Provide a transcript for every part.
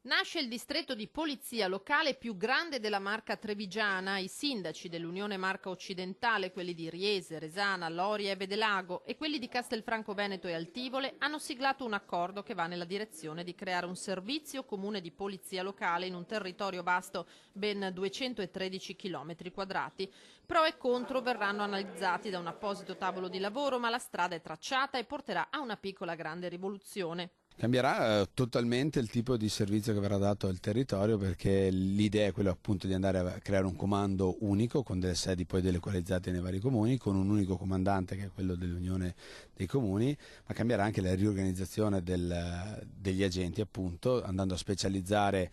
Nasce il distretto di polizia locale più grande della Marca trevigiana. I sindaci dell'Unione Marca Occidentale, quelli di Riese, Resana, Loria e Vedelago, e quelli di Castelfranco Veneto e Altivole hanno siglato un accordo che va nella direzione di creare un servizio comune di polizia locale in un territorio vasto ben 213 km quadrati. Pro e contro verranno analizzati da un apposito tavolo di lavoro, ma la strada è tracciata e porterà a una piccola grande rivoluzione. Cambierà totalmente il tipo di servizio che verrà dato al territorio, perché l'idea è quella appunto di andare a creare un comando unico con delle sedi poi delocalizzate nei vari comuni, con un unico comandante che è quello dell'Unione dei Comuni, ma cambierà anche la riorganizzazione degli agenti, appunto andando a specializzare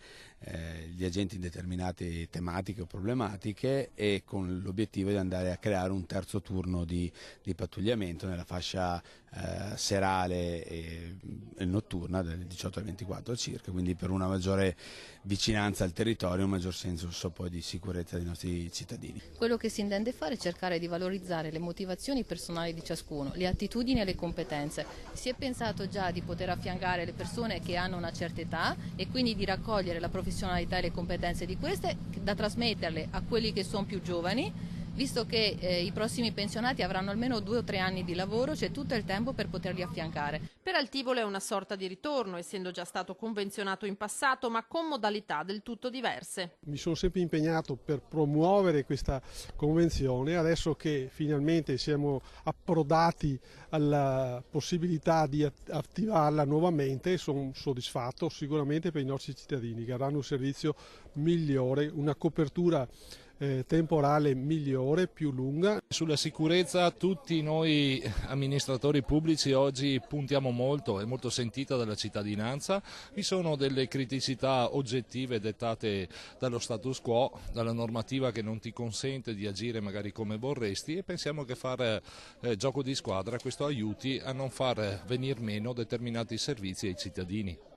gli agenti in determinate tematiche o problematiche, e con l'obiettivo di andare a creare un terzo turno di pattugliamento nella fascia serale e notturna dalle 18 alle 24 circa, quindi per una maggiore vicinanza al territorio, un maggior senso poi di sicurezza dei nostri cittadini. Quello che si intende fare è cercare di valorizzare le motivazioni personali di ciascuno, le attitudini e le competenze. Si è pensato già di poter affiancare le persone che hanno una certa età e quindi di raccogliere la professionalità e le competenze di queste da trasmetterle a quelli che sono più giovani. Visto che i prossimi pensionati avranno almeno 2 o 3 anni di lavoro, c'è tutto il tempo per poterli affiancare. Per Altivole è una sorta di ritorno, essendo già stato convenzionato in passato, ma con modalità del tutto diverse. Mi sono sempre impegnato per promuovere questa convenzione. Adesso che finalmente siamo approdati alla possibilità di attivarla nuovamente, sono soddisfatto sicuramente per i nostri cittadini, che avranno un servizio migliore, una copertura temporale migliore, più lunga. Sulla sicurezza tutti noi amministratori pubblici oggi puntiamo molto, è molto sentita dalla cittadinanza. Vi sono delle criticità oggettive dettate dallo status quo, dalla normativa che non ti consente di agire magari come vorresti, e pensiamo che fare gioco di squadra questo aiuti a non far venir meno determinati servizi ai cittadini.